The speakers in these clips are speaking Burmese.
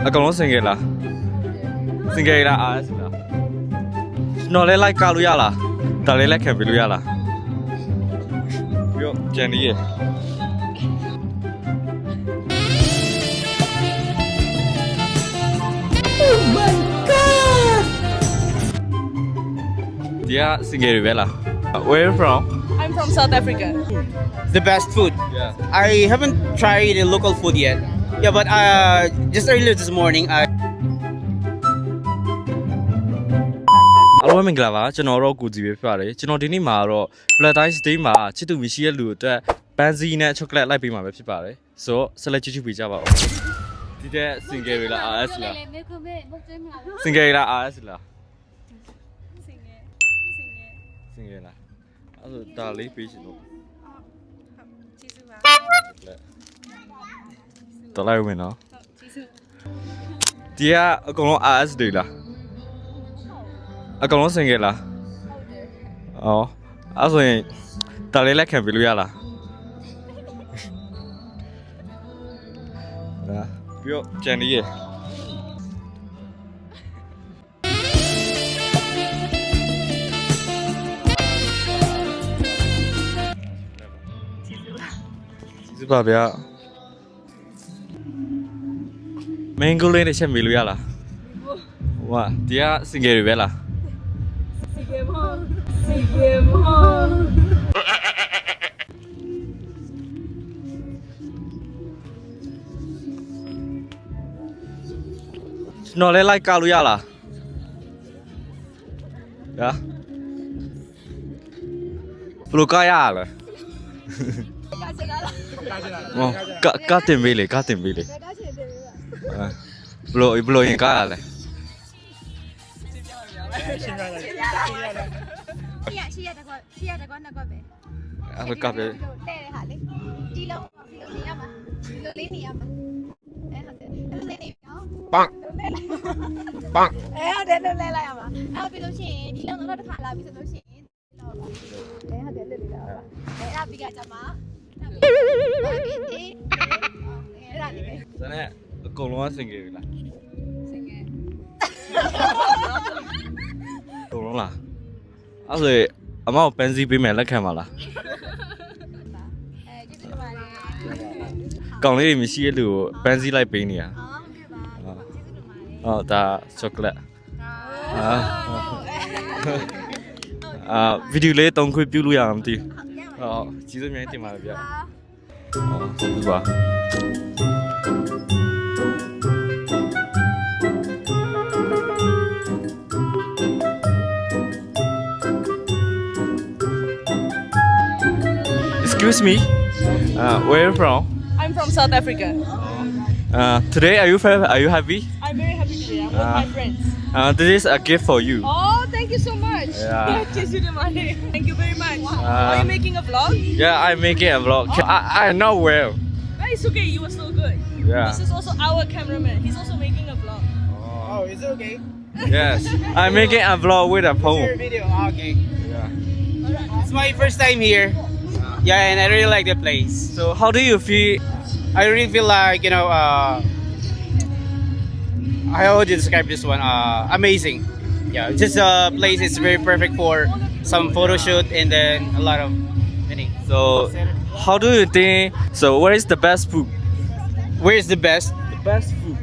အကောင်လုံးစင်ကြလားစင်ကြလားအားစလားနော်လဲလိုက်ကားလို့ရလားဒါလေးလက်ခံပေးလို့ရလားပြောကျန်နေရဒီကစင်ကြရပဲလား Where are you from? I'm from South Africa. The best food. Yeah. I haven't tried the local food yet. Yeah, but just earlier this morning, I အားလုံးမင်္ဂလာပါကျွန်တော်တော့ကိုကြည်ပဲဖြစ်ပါတယ်ကျွန်တော်ဒီနေ့မှာတော့ Valentine's Day မှာချစ်သူမရှိတဲ့လူအတွက်ပန်းစည်းနဲ့ chocolate လိုက်ပေးမှာပဲဖြစ်ပါတယ်ဆိုတော့ဆက်လက်ကြည့်ကြည့်ပေးကြပါဦးဒီတဲ့ single လား RS လား single လား RS လား single လားအဲ့ဒါဒါလေးပေးရှင်တော့တော်လိုက်ဝင်နော်ဒီကအကုန်လုံး RS တွေလားအကောင်လုံးစင်ကြလားအော်အဲ့ဆိုရင်ဒါလေးလက်ခံပေးလို့ရလားဒါပြောကျန်နေရကျေးဇူးပါဗျာမင်းကိုလေးနဲ့ချက်မေးလို့ရလားဝါဒီကစင်ကြရပဲလားနော်လဲလိုက်ကားလို့ရလားရဘလို့ကားရလဲကားတင်ပေးလေကားတင်ပေးလေဘလို့ရင်ကားရလဲရှိရတကွနှစ်ကွက်ပဲ အဲ့လိုကပ်ပဲ တဲ့ဟာလေဒီလုံးနေရမှာဒီလိုလေးနေရမှာအဲ့ဟုတ်တယ်အဲ့လိုလေးနေနော်ပန်းအဲ့ဟုတ်တယ်လို့လဲလိုက်ရမှာအဲ့ပြီးလို့ရှိရင်ဒီလုံးတော့တစ်ခါလာပြီဆိုလို့ရှိရင်တော့ပါအဲ့ဟုတ်တယ်လေးလေးလာပါအဲ့အပိကကြမှာအဲ့ဒါလေးပဲ စနဲ့အကုန်လုံးစင်ကြပြီလား စင်ငယ် အကုန်လုံးလားအဲ့ဆိုအမောက်ပန်းစည်းပေးမယ်လက်ခံပါလား ကျေးဇူးတင်ပါတယ် ကောင်လေးတွေမရှိတဲ့လူကိုပန်းစည်းလိုက်ပေးနေရ ဟုတ်ကဲ့ပါကျေးဇူးတင်ပါတယ် ဟောဒါချောကလက်ဗီဒီယိုလေးတုံးခွင့်ပြုလို့ရမှာမသိဘူးဟောကျေးဇူးအများကြီးတင်ပါတယ်ဗျဟောကျေးဇူးပါ Excuse me, where are you from? I'm from South Africa. Today, are you happy? I'm very happy today. I'm with my friends. This is a gift for you. Oh, thank you so much. Yeah. Thank you very much. Are you making a vlog? Yeah, I'm making a vlog. I'm not well. No, it's okay. You were so good. Yeah. This is also our cameraman. He's also making a vlog. oh, is it okay? Yes, I'm making a vlog with a Your poem. video. Okay. Yeah. It's my first time here. Yeah, and I really like the place. So, how do you feel? I really feel like how would you describe this one? Amazing. Yeah, just the place is very perfect for some photo shoot and then a lot of many. So, how do you think? So, what is the best food? Where is the best? The best food.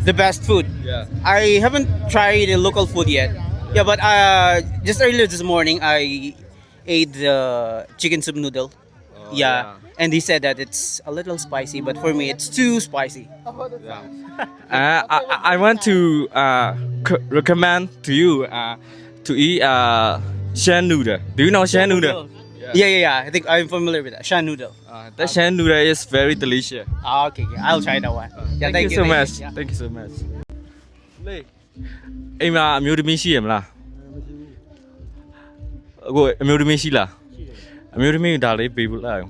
The best food. Yeah. I haven't tried the local food yet. Yeah, but just earlier this morning I ate the chicken soup noodle. Yeah, and he said that it's a little spicy, but for me it's too spicy. Yeah. I want to recommend to you to eat shan noodle. Do you know shan noodle? Yeah. I think I'm familiar with that. Shan noodle. That shan noodle is very delicious. Okay, I'll try that one. Yeah, Thank you so much. Yeah. Thank you so much. လေအိမ်မှာအမျိုးသမီးရှိရမလားအခုအမျိုးသမီးရှိလားအမျိုးသမီးဒါလေးပေးဖို့လိုက်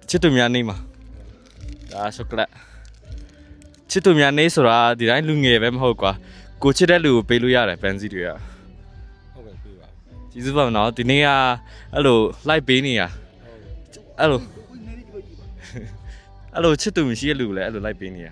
ချစ်သူများနေမှာဒါချောကလက်ချစ်သူများနေဆိုတာဒီတိုင်းလူငယ်ပဲမဟုတ်ကွာကိုချစ်တဲ့လူကိုပေးလို့ရတယ်ပန်းစည်းတွေကဟုတ်ကဲ့ပေးပါကျေးဇူးပါနော်ဒီနေ့ကအဲ့လိုလိုက်ပေးနေရအဲ့လိုချစ်သူမရှိတဲ့လူလည်းအဲ့လိုလိုက်ပေးနေရ